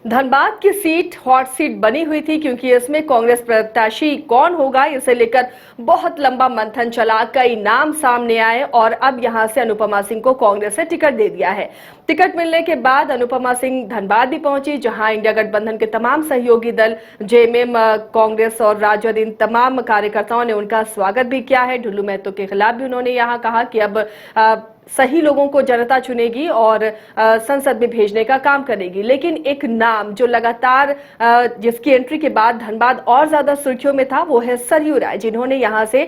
धनबाद की seat hot seat बनी हुई थी क्योंकि इसमें कांग्रेस प्रत्याशी कौन होगा इसे लेकर बहुत लंबा मंथन चला। कई नाम सामने आए और अब यहां से अनुपमा सिंह को कांग्रेस ने टिकट दे दिया है। टिकट मिलने के बाद अनुपमा सिंह धनबाद भी पहुंची, जहां इंडिया गठबंधन के तमाम सहयोगी दल जेएमएम, कांग्रेस और राजद, इन तमाम कार्यकर्ताओं ने उनका स्वागत भी किया है। ढुल्लू महतो के खिलाफ भी उन्होंने यहां कहा कि अब सही लोगों को जनता चुनेगी और संसद में भेजने का काम करेगी। लेकिन एक नाम जो लगातार जिसकी एंट्री के बाद धनबाद और ज्यादा सुर्खियों में था, वो है सरयू राय, जिन्होंने यहां से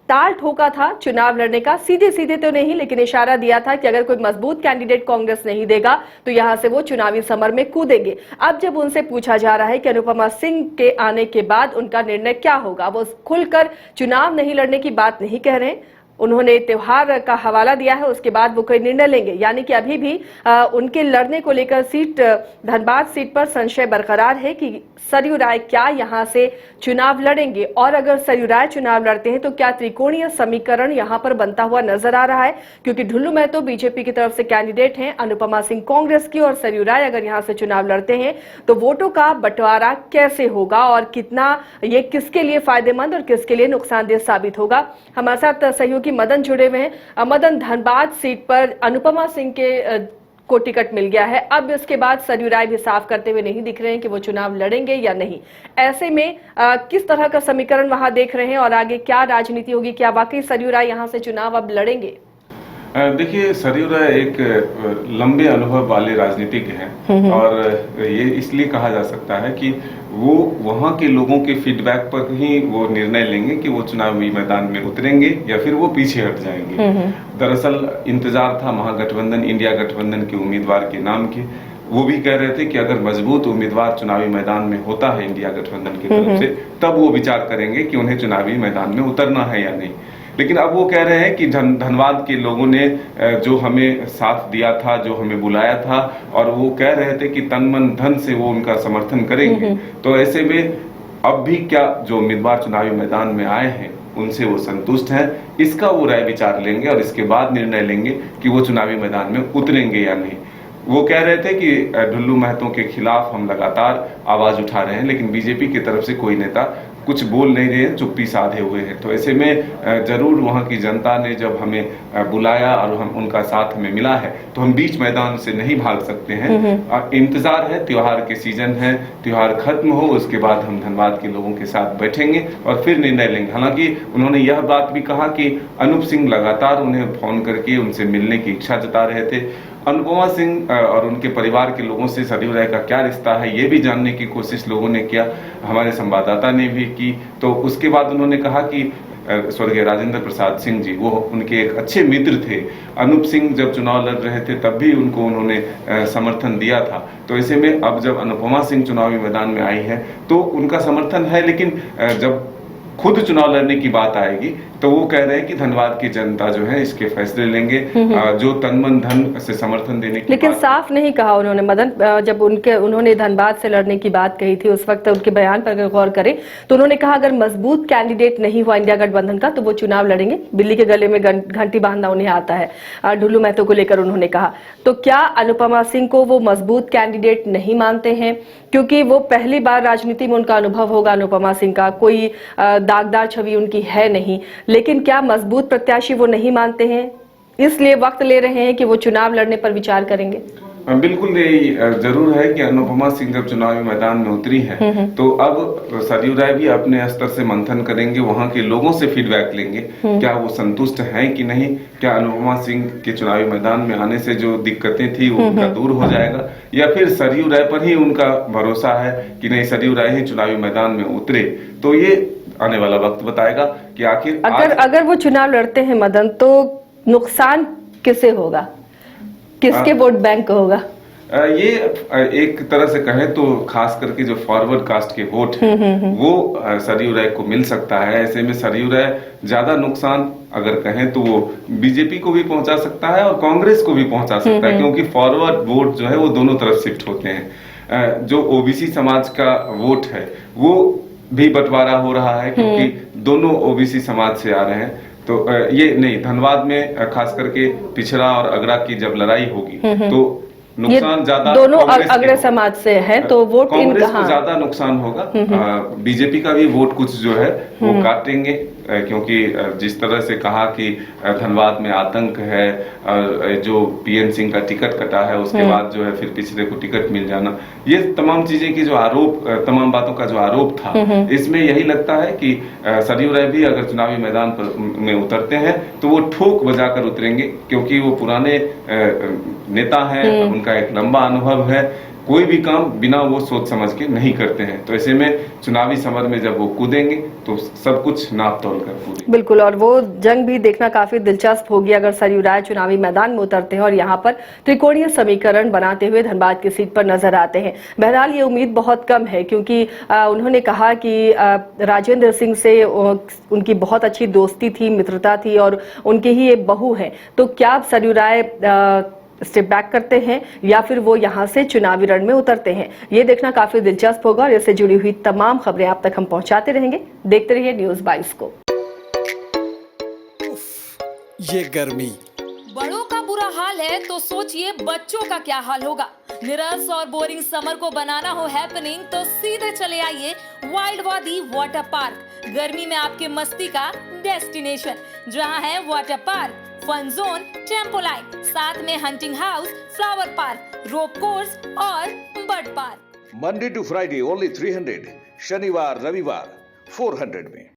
ताल ठोका था चुनाव लड़ने का। सीधे सीधे तो नहीं, लेकिन इशारा दिया था कि अगर कोई मजबूत कैंडिडेट कांग्रेस नहीं देगा तो यहां से वो चुनावी समर में कूदेंगे। अब जब उनसे पूछा जा रहा है कि अनुपमा सिंह के आने के बाद उनका निर्णय क्या होगा, वो खुलकर चुनाव नहीं लड़ने की बात नहीं कह रहे। उन्होंने त्योहार का हवाला दिया है, उसके बाद वो कोई निर्णय लेंगे। यानी कि अभी भी उनके लड़ने को लेकर धनबाद सीट पर संशय बरकरार है कि सरयू राय क्या यहां से चुनाव लड़ेंगे, और अगर सरयू राय चुनाव लड़ते हैं तो क्या त्रिकोणीय समीकरण यहां पर बनता हुआ नजर आ रहा है। क्योंकि ढुल्लू महतो बीजेपी की तरफ से कैंडिडेट हैं, अनुपमा सिंह कांग्रेस की, और सरयू राय अगर यहां से चुनाव लड़ते हैं तो वोटों का बंटवारा कैसे होगा और कितना ये किसके लिए फायदेमंद और किसके लिए नुकसानदेह साबित होगा। हमारे साथ सहयोगी मदन जुड़े हुए हैं। मदन, धनबाद सीट पर अनुपमा सिंह को टिकट मिल गया है, अब इसके बाद सरयू राय भी साफ करते हुए नहीं दिख रहे हैं कि वो चुनाव लड़ेंगे या नहीं। ऐसे में किस तरह का समीकरण वहां देख रहे हैं और आगे क्या राजनीति होगी? क्या वाकई सरयू राय यहां से चुनाव अब लड़ेंगे? देखिए, सरयू राय एक लंबे अनुभव वाले राजनीतिज्ञ हैं और ये इसलिए कहा जा सकता है कि वो वहाँ के लोगों के फीडबैक पर ही वो निर्णय लेंगे कि वो चुनावी मैदान में उतरेंगे या फिर वो पीछे हट जाएंगे। दरअसल इंतजार था महागठबंधन, इंडिया गठबंधन के उम्मीदवार के नाम के। वो भी कह रहे थे कि अगर मजबूत उम्मीदवार चुनावी मैदान में होता है इंडिया गठबंधन की तरफ से, तब वो विचार करेंगे कि उन्हें चुनावी मैदान में उतरना है या नहीं। लेकिन अब वो कह रहे हैं कि धनबाद के लोगों ने जो हमें साथ दिया था, जो हमें बुलाया था, और वो कह रहे थे कि तन मन धन से वो उनका समर्थन करेंगे। तो ऐसे में अब भी क्या जो उम्मीदवार चुनावी मैदान में आए हैं उनसे वो संतुष्ट हैं, इसका वो राय विचार लेंगे और इसके बाद निर्णय लेंगे कि वो चुनावी मैदान में उतरेंगे या नहीं। वो कह रहे थे कि ढुल्लू महतो के खिलाफ हम लगातार आवाज उठा रहे हैं, लेकिन बीजेपी की तरफ से कोई नेता कुछ बोल नहीं रहे हैं, चुप्पी साधे हुए हैं। तो ऐसे में जरूर वहाँ की जनता ने जब हमें बुलाया और हम उनका साथ हमें मिला है, तो हम बीच मैदान से नहीं भाग सकते हैं। इंतजार है, त्योहार के सीजन है, त्योहार खत्म हो उसके बाद हम धनबाद के लोगों के साथ बैठेंगे और फिर निर्णय लेंगे। हालांकि उन्होंने यह बात भी कहा कि अनूप सिंह लगातार उन्हें फोन करके उनसे मिलने की इच्छा जता रहे थे। अनुपमा सिंह और उनके परिवार के लोगों से सरयू राय का क्या रिश्ता है, ये भी जानने की कोशिश लोगों ने किया, हमारे संवाददाता ने भी की। तो उसके बाद उन्होंने कहा कि स्वर्गीय राजेंद्र प्रसाद सिंह जी, वो उनके एक अच्छे मित्र थे। अनूप सिंह जब चुनाव लड़ रहे थे तब भी उनको उन्होंने समर्थन दिया था। तो ऐसे में अब जब अनुपमा सिंह चुनावी मैदान में आई है तो उनका समर्थन है, लेकिन जब खुद चुनाव लड़ने की बात आएगी तो वो कह रहे हैं कि धनबाद की जनता जो है इसके फैसले लेंगे, जो तन मन धन से समर्थन देने की। लेकिन साफ नहीं कहा उन्होंने मदन, जब उन्होंने धनबाद से लड़ने की बात कही थी उस वक्त उनके बयान पर अगर गौर करें तो उन्होंने कहा अगर मजबूत कैंडिडेट नहीं हुआ इंडिया गठबंधन का तो वो चुनाव लड़ेंगे। बिल्ली के गले में घंटी बांधना उन्हें आता है, ढुल्लू महतो को लेकर उन्होंने कहा। तो क्या अनुपमा सिंह को वो मजबूत कैंडिडेट नहीं मानते हैं? क्योंकि वो पहली बार राजनीति में उनका अनुभव होगा अनुपमा सिंह का, कोई दागदार छवि उनकी है नहीं, लेकिन क्या मजबूत प्रत्याशी वो नहीं मानते हैं, इसलिए वक्त ले रहे हैं कि वो चुनाव लड़ने पर विचार करेंगे? बिल्कुल, ये जरूर है कि अनुपमा सिंह जब चुनावी मैदान में उतरी है तो अब सरयू राय भी अपने स्तर से मंथन करेंगे, वहां के लोगों से फीडबैक लेंगे, क्या वो संतुष्ट हैं कि नहीं, क्या अनुपमा सिंह के चुनावी मैदान में आने से जो दिक्कतें थी वो उनका दूर हो जाएगा, या फिर सरयू राय पर ही उनका भरोसा है कि नहीं सरयू राय ही चुनावी मैदान में उतरे। तो ये आने वाला वक्त बताएगा कि आखिर अगर वो चुनाव लड़ते हैं मदन, तो नुकसान किसे होगा, किसके वोट बैंक होगा? ये एक तरह से कहें तो खास करके जो फॉरवर्ड कास्ट के वोट हैं वो सरयू राय को मिल सकता है। ऐसे में सरयू राय ज्यादा नुकसान अगर कहें तो वो बीजेपी को भी पहुंचा सकता है और कांग्रेस को भी पहुंचा सकता है, क्योंकि फॉरवर्ड वोट जो है वो दोनों तरफ शिफ्ट होते हैं। जो ओबीसी समाज का वोट है वो भी बंटवारा हो रहा है, क्योंकि दोनों ओबीसी समाज से आ रहे हैं। तो ये नहीं, धनबाद में खास करके पिछड़ा और अगरा की जब लड़ाई होगी तो नुकसान ज्यादा दोनों कांग्रेस के अग्र होगा। समाज से हैं तो वोट कांग्रेस इनका को ज्यादा नुकसान होगा। बीजेपी का भी वोट कुछ जो है वो काटेंगे, क्योंकि जिस तरह से कहा कि धनबाद में आतंक है, जो पीएन सिंह का टिकट कटा है उसके बाद जो है फिर पिछले को टिकट मिल जाना, ये तमाम चीजें की जो आरोप, तमाम बातों का जो आरोप था, इसमें यही लगता है कि सरयू राय भी अगर चुनावी मैदान पर में उतरते हैं तो वो ठोक बजाकर उतरेंगे, क्योंकि वो पुराने नेता हैं, उनका एक लंबा अनुभव है, कोई भी काम बिना वो सोच समझ के नहीं करते हैं। तो ऐसे में चुनावी समर में जब वो कूदेंगे तो सब कुछ नाप तोल कर पूरी। बिल्कुल, और वो जंग भी देखना काफी दिलचस्प होगी अगर सरयू राय चुनावी मैदान में उतरते हैं और यहाँ पर त्रिकोणीय समीकरण बनाते हुए धनबाद की सीट पर नजर आते हैं। बहरहाल ये उम्मीद बहुत कम है, क्योंकि उन्होंने कहा कि राजेंद्र सिंह से उनकी बहुत अच्छी दोस्ती थी, मित्रता थी और उनकी ही एक बहू है। तो क्या सरयू राय स्टेप बैक करते हैं या फिर वो यहां से चुनावी रण में उतरते हैं, ये देखना काफी दिलचस्प होगा और इससे जुड़ी हुई तमाम खबरें आप तक हम पहुंचाते रहेंगे। देखते रहिए न्यूज़ 22 को। ये गर्मी, बड़ों का बुरा हाल है तो सोचिए बच्चों का क्या हाल होगा। निरस और बोरिंग समर को बनाना हो हैपनिंग तो सीधे चले आइए वाइल्ड वादी वाटर पार्क। गर्मी में आपके मस्ती का डेस्टिनेशन, जहां है water park, fun zone, tempo line, साथ में hunting house, flower park, rope course और bird park. Monday to Friday only 300, शनिवार रविवार 400 में।